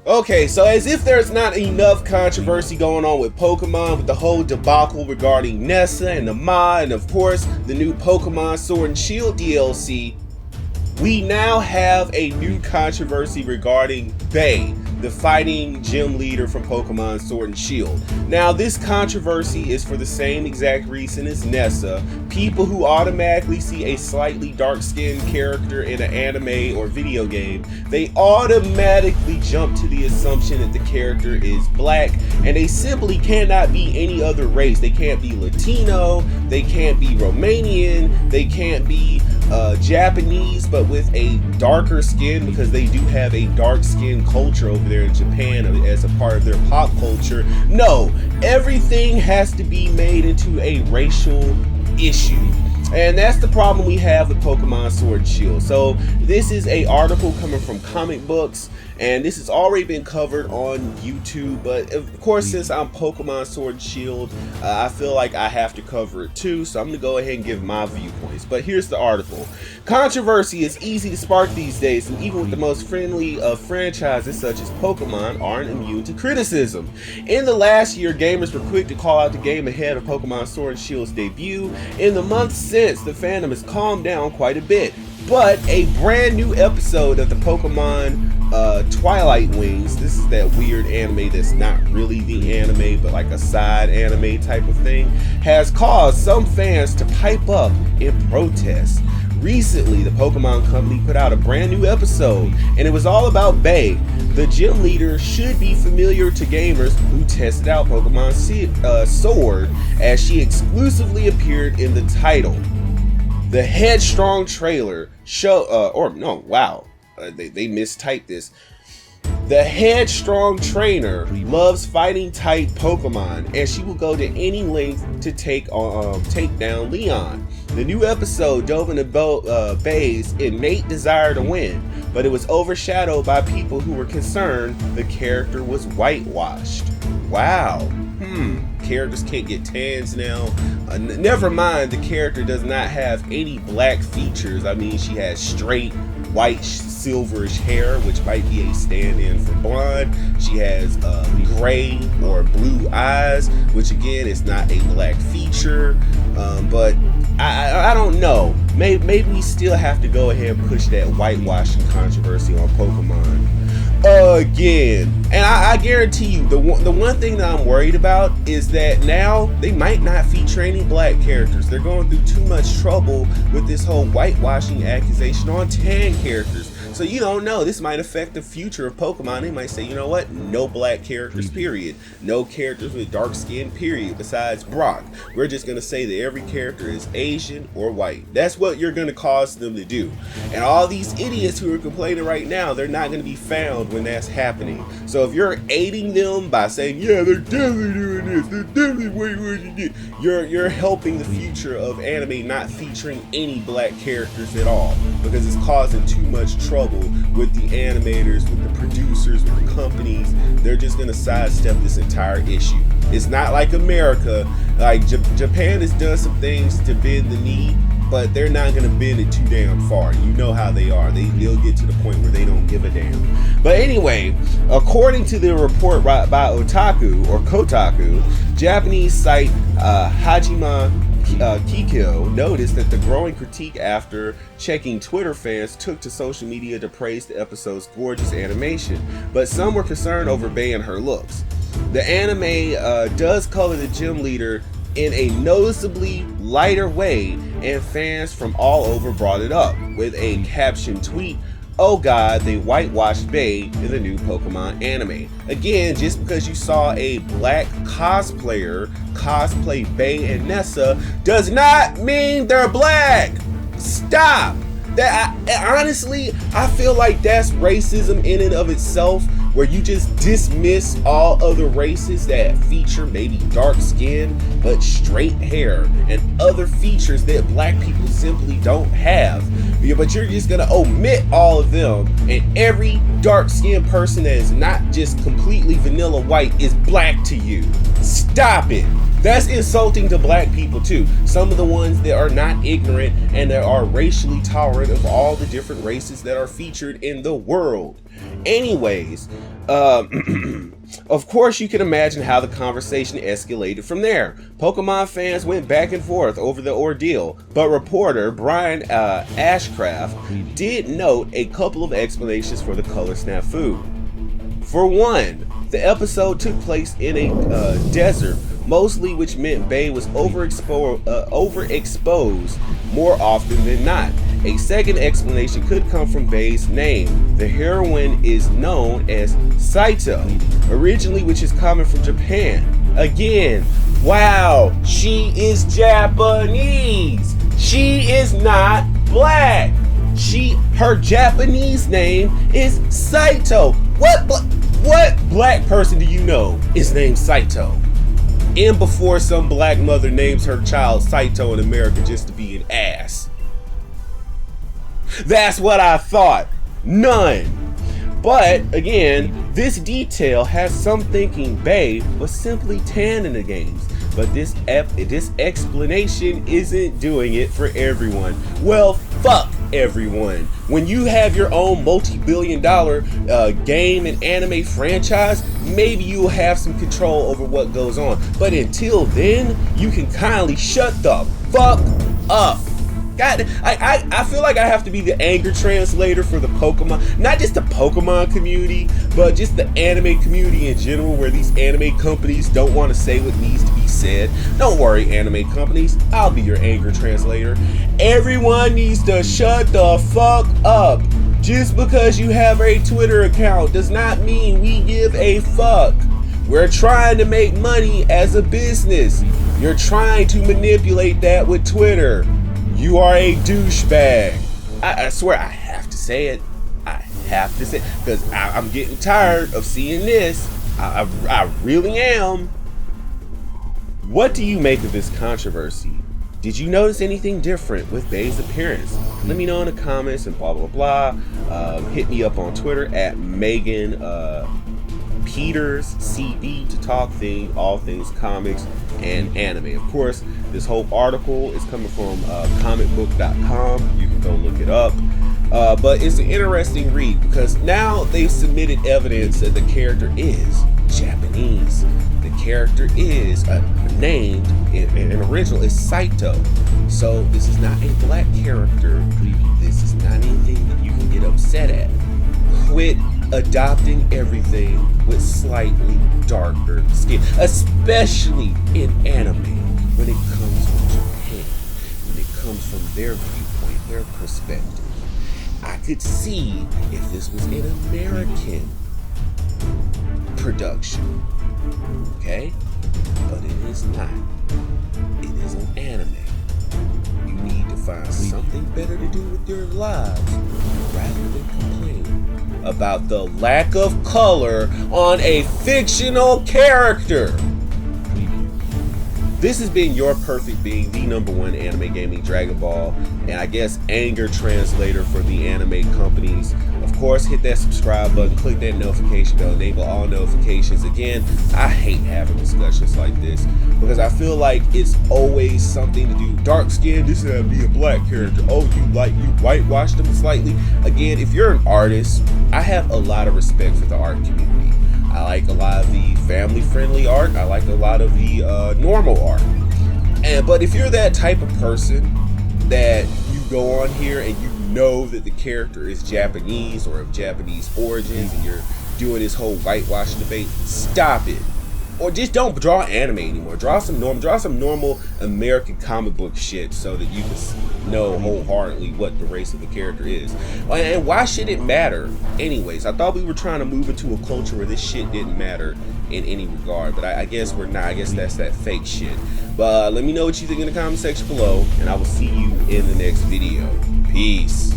Okay, so as if there's not enough controversy going on with Pokemon, with the whole debacle regarding Nessa and the mod, and of course, the new Pokemon Sword and Shield DLC, we now have a new controversy regarding Bay, the fighting gym leader from Pokemon Sword and Shield. Now, this controversy is for the same exact reason as Nessa. People who automatically see a slightly dark-skinned character in an anime or video game, they automatically jump to the assumption that the character is black, and they simply cannot be any other race. They can't be Latino, they can't be Romanian, they can't be Japanese, but with a darker skin, because they do have a dark skin culture over there in Japan as a part of their pop culture. No, everything has to be made into a racial issue. And that's the problem we have with Pokemon Sword and Shield. So this is a article coming from Comic Books, and this has already been covered on YouTube, but of course, since I'm Pokemon Sword and Shield, I feel like I have to cover it too, so I'm gonna go ahead and give my viewpoints. But here's the article. Controversy is easy to spark these days, and even with the most friendly of franchises such as Pokemon aren't immune to criticism. In the last year, gamers were quick to call out the game ahead of Pokemon Sword and Shield's debut. In the months since, the fandom has calmed down quite a bit. But a brand new episode of the Pokemon Twilight Wings, this is that weird anime that's not really the anime but like a side anime type of thing, has caused some fans to pipe up in protest. Recently, the Pokemon Company put out a brand new episode, and it was all about Bay. The gym leader should be familiar to gamers who tested out Pokemon Sword, as she exclusively appeared in the title. The Headstrong trailer they mistyped this. The Headstrong trainer loves fighting type Pokemon, and she will go to any length to take down Leon. The new episode dove into Bay's innate desire to win, but it was overshadowed by people who were concerned the character was whitewashed. Wow. Characters can't get tans now. Never mind, the character does not have any black features. I mean, she has straight white silverish hair, which might be a stand-in for blonde. She has gray or blue eyes, which again is not a black feature. But I don't know. Maybe we still have to go ahead and push that whitewashing controversy on Pokemon again. And I guarantee you, the one thing that I'm worried about is that now they might not feature any black characters. They're going through too much trouble with this whole whitewashing accusation on tan characters. So you don't know, this might affect the future of Pokemon. They might say, you know what, no black characters, period. No characters with dark skin, period, besides Brock. We're just going to say that every character is Asian or white. That's what you're going to cause them to do. And all these idiots who are complaining right now, they're not going to be found when that's happening. So if you're aiding them by saying, yeah, they're definitely doing this, they're definitely whitewashing it, you're helping the future of anime not featuring any black characters at all, because it's causing too much trouble with the animators, with the producers, with the companies. They're just going to sidestep this entire issue. It's not like America. Like Japan has done some things to bend the knee, but they're not going to bend it too damn far. You know how they are. They'll get to the point where they don't give a damn. But anyway, according to the report by Otaku or Kotaku, Japanese site Hajime Kikyo noticed that the growing critique after checking Twitter, fans took to social media to praise the episode's gorgeous animation, but some were concerned over Bay and her looks. The anime does color the gym leader in a noticeably lighter way, and fans from all over brought it up with a caption tweet, "Oh god, they whitewashed Bay in the new Pokemon anime." Again, just because you saw a black cosplayer cosplay Bay and Nessa does not mean they're black. Stop. Honestly, I feel like that's racism in and of itself, where you just dismiss all other races that feature maybe dark skin but straight hair and other features that black people simply don't have. Yeah, but you're just gonna omit all of them, and every dark skinned person that is not just completely vanilla white is black to you. Stop it. That's insulting to black people too. Some of the ones that are not ignorant and that are racially tolerant of all the different races that are featured in the world. Anyways, of course you can imagine how the conversation escalated from there. Pokemon fans went back and forth over the ordeal, but reporter Brian Ashcraft did note a couple of explanations for the color snafu. For one, the episode took place in a desert, mostly, which meant Bay was overexposed more often than not. A second explanation could come from Bay's name. The heroine is known as Saito, originally, which is common from Japan. Again, wow, she is Japanese. She is not black. Her Japanese name is Saito. What black person do you know is named Saito? And before some black mother names her child Saito in America just to be an ass. That's what I thought. None. But again, this detail has some thinking Bay was simply tan in the games. But this explanation isn't doing it for everyone. Well, fuck everyone. When you have your own multi-billion-dollar game and anime franchise, maybe you'll have some control over what goes on. But until then, you can kindly shut the fuck up. God, I feel like I have to be the anger translator for the Pokemon, not just the Pokemon community, but just the anime community in general, where these anime companies don't want to say what needs to be said. Don't worry, anime companies, I'll be your anger translator. Everyone needs to shut the fuck up. Just because you have a Twitter account does not mean we give a fuck. We're trying to make money as a business. You're trying to manipulate that with Twitter. You are a douchebag. I swear, I have to say it. I have to say it, because I'm getting tired of seeing this. I really am. What do you make of this controversy? Did you notice anything different with Bay's appearance? Let me know in the comments and blah, blah, blah. Hit me up on Twitter at Megan Peters CD to talk all things comics and anime. Of course, this whole article is coming from comicbook.com. You can go look it up. But it's an interesting read because now they've submitted evidence that the character is Japanese. The character is named in original is Saito. So this is not a black character. This is not anything that you can get upset at. Quit adopting everything with slightly darker skin, especially in anime when it comes from Japan, when it comes from their viewpoint, their perspective. I could see if this was an American production, okay? But it is not. It is an anime. You need to find something better to do with your lives rather than complain about the lack of color on a fictional character. This has been your perfect being, the #1 anime gaming Dragon Ball, and I guess anger translator for the anime companies. Of course, hit that subscribe button, click that notification bell, enable all notifications. Again, I hate having discussions like this because I feel like it's always something to do. Dark skin, this is be a black character. Oh, you whitewashed them slightly. Again, if you're an artist, I have a lot of respect for the art community. I like a lot of the family-friendly art. I like a lot of the normal art. But if you're that type of person that you go on here and you know that the character is Japanese or of Japanese origins and you're doing this whole whitewash debate, stop it. Or just don't draw anime anymore. Draw some normal American comic book shit so that you can know wholeheartedly what the race of the character is. And why should it matter? Anyways, I thought we were trying to move into a culture where this shit didn't matter in any regard, but I guess we're not. I guess that's that fake shit. But let me know what you think in the comment section below, and I will see you in the next video. Peace.